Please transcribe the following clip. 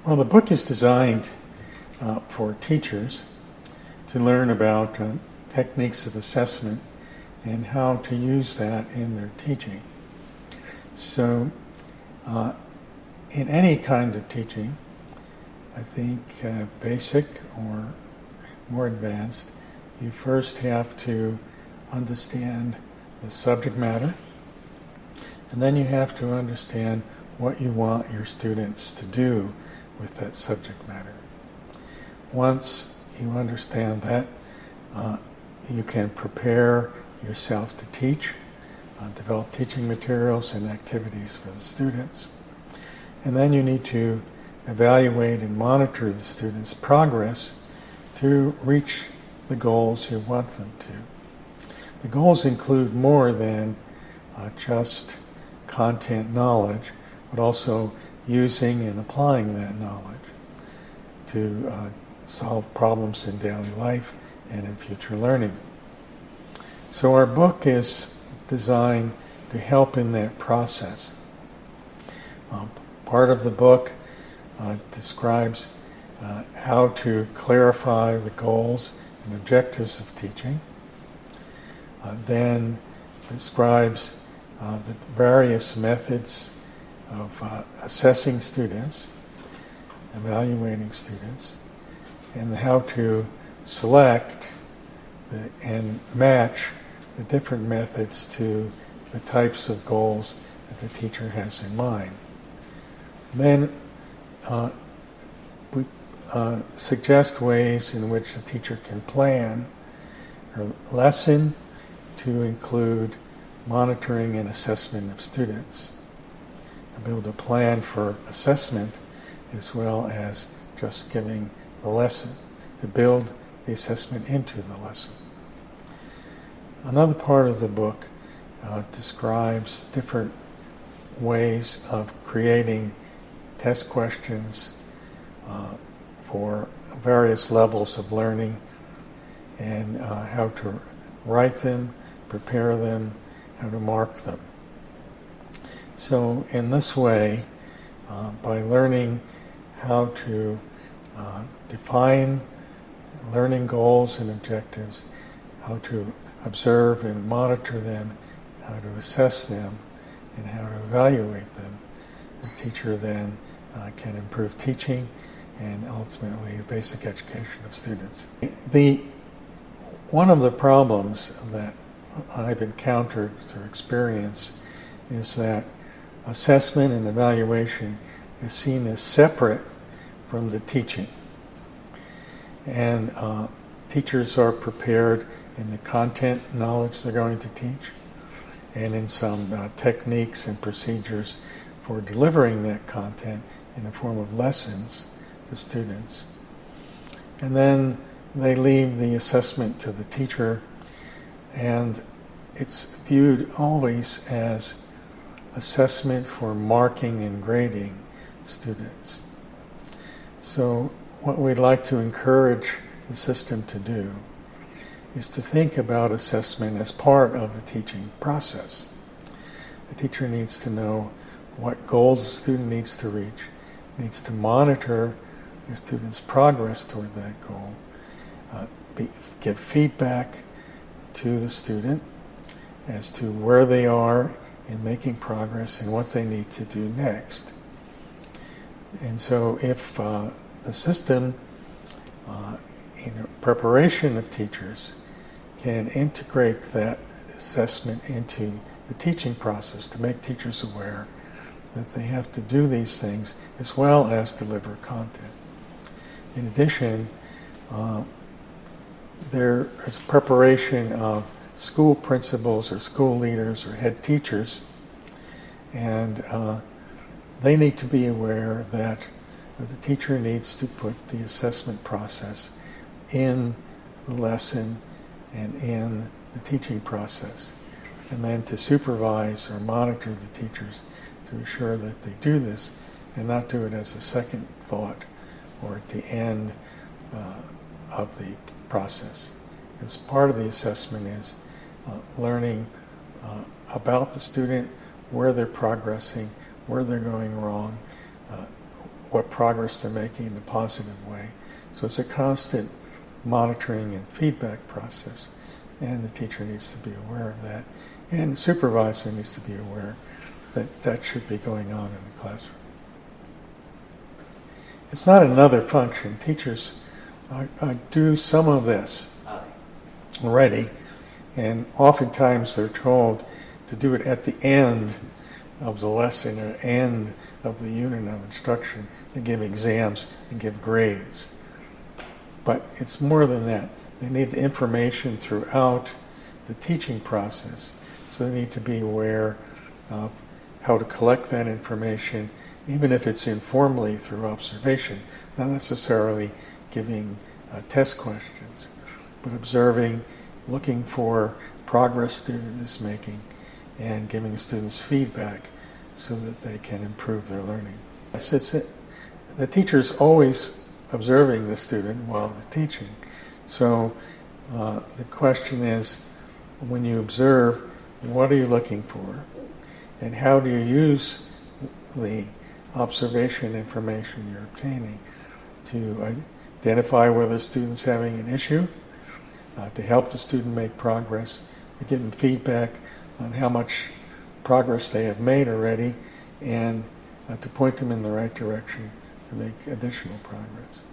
Well, the book is designed for teachers to learn about techniques of assessment and how to use that in their teaching. So, in any kind of teaching, I think basic or more advanced, you first have to understand the subject matter, and then you have to understand what you want your students to do with that subject matter. Once you understand that, you can prepare yourself to teach, develop teaching materials and activities for the students. And then you need to evaluate and monitor the students' progress to reach the goals you want them to. The goals include more than just content knowledge, but also using and applying that knowledge to solve problems in daily life and in future learning. So our book is designed to help in that process. Part of the book describes how to clarify the goals and objectives of teaching, then describes the various methods of assessing students, evaluating students, and how to select and match the different methods to the types of goals that the teacher has in mind. Then we suggest ways in which the teacher can plan her lesson to include monitoring and assessment of students, and be able to plan for assessment as well as just giving the lesson, to build the assessment into the lesson. Another part of the book describes different ways of creating test questions for various levels of learning, and how to write them, prepare them, how to mark them. So in this way, by learning how to define learning goals and objectives, how to observe and monitor them, how to assess them, and how to evaluate them, the teacher then can improve teaching and ultimately the basic education of students. One of the problems that I've encountered through experience is that assessment and evaluation is seen as separate from the teaching. And teachers are prepared in the content knowledge they're going to teach, and in some techniques and procedures for delivering that content in the form of lessons to students. And then they leave the assessment to the teacher, and it's viewed always as assessment for marking and grading students. So what we'd like to encourage the system to do is to think about assessment as part of the teaching process. The teacher needs to know what goals the student needs to reach, needs to monitor the student's progress toward that goal, give feedback to the student as to where they are in making progress and what they need to do next. And so if the system, in preparation of teachers, can integrate that assessment into the teaching process to make teachers aware that they have to do these things as well as deliver content. In addition, there is preparation of school principals or school leaders or head teachers, and they need to be aware that the teacher needs to put the assessment process in the lesson and in the teaching process, and then to supervise or monitor the teachers to ensure that they do this and not do it as a second thought or at the end of the process. Because part of the assessment is learning about the student, where they're progressing, where they're going wrong, what progress they're making in a positive way. So it's a constant monitoring and feedback process, and the teacher needs to be aware of that, and the supervisor needs to be aware that that should be going on in the classroom. It's not another function. Teachers do some of this already, and oftentimes they're told to do it at the end of the lesson or end of the unit of instruction and give exams and give grades. But it's more than that. They need the information throughout the teaching process, so they need to be aware of how to collect that information, even if it's informally through observation, not necessarily giving test questions, but observing, looking for progress student is making, and giving students feedback so that they can improve their learning. The teacher's always observing the student while they're teaching. So the question is, when you observe, what are you looking for? And how do you use the observation information you're obtaining to identify whether the student's having an issue, to help the student make progress, to give them feedback on how much progress they have made already, and to point them in the right direction to make additional progress.